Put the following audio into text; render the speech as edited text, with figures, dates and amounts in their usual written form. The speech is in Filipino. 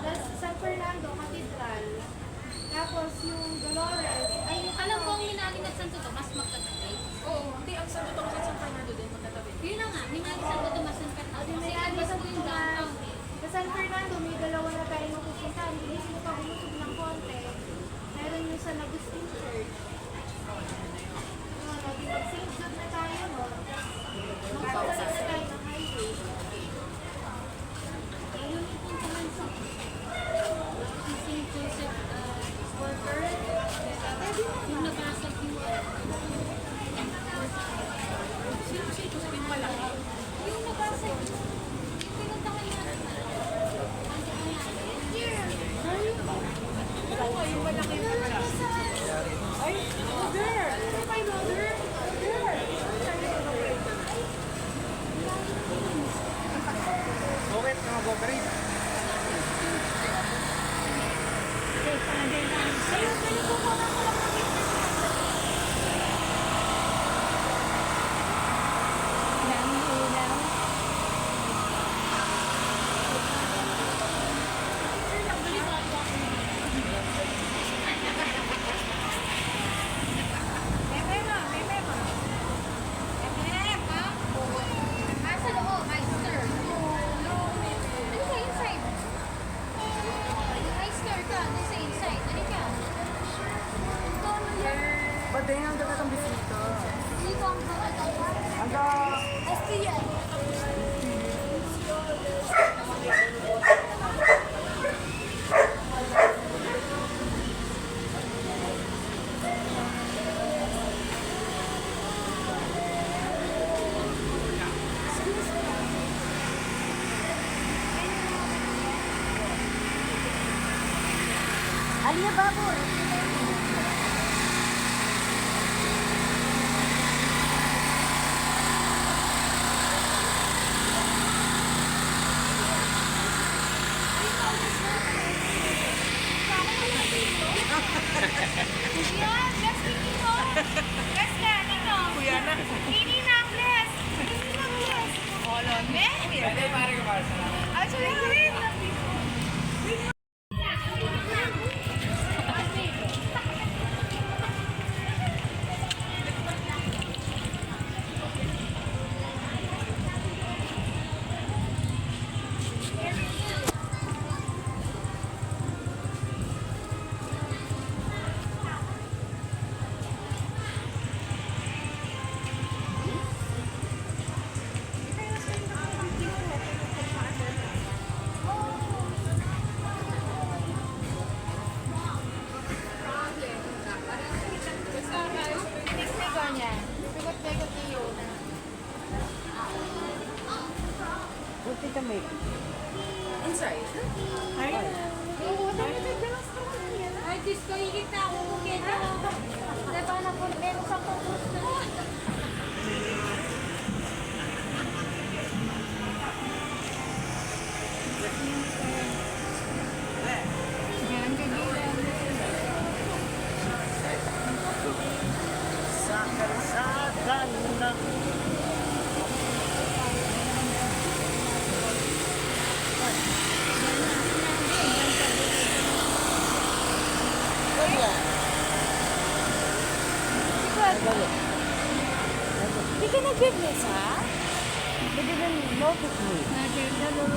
Tapos San Fernando, Cathedral. Tapos yung Dolores, ay Alam ko ang Minali at Santo Tomas magkatabi. Oo, hindi. Ang Santo Tomas at San Fernando din magkatabi. Yun na nga, Minali Santo Tomas ang o katabi. di Kasi may labas San ko yung Tomas. downtown eh. Sa San Fernando, may dalawa na tayo mapupuntahan. Bilis mo pa bumusog ng konti. Meron yung San Agustin Church. Ano, di mag St. Jude na tayo, no? Magpapalik na tayo ng highway. Ayun yung puntahan sa St. Joseph Worker. Yung nabasag yung Sino si Josephine malaki? yung nabasag yung pinuntahan natin. Oo nga, yung malaki yung malaki. Ay, mother! Ano kay mother? Mother! Bakit mga bokri? Nasa loob, ay sir. Ano ka inside? Ay sir ka, ano sa inside? Ano ka? Ba't din ang dagat ang bisita? Dito ang pagkakataon. Hangga... Eski yan. Alia Babor. Kuya na. Pwede pare ka para sa Buti kami. Inside. Ay, Diyos ko, higit na ako kumita. Diba na po, meron sa pagkos na. Sa kalsada na. Kaya. Hindi ka nag-business, ha? They didn't notice me. Nag-business.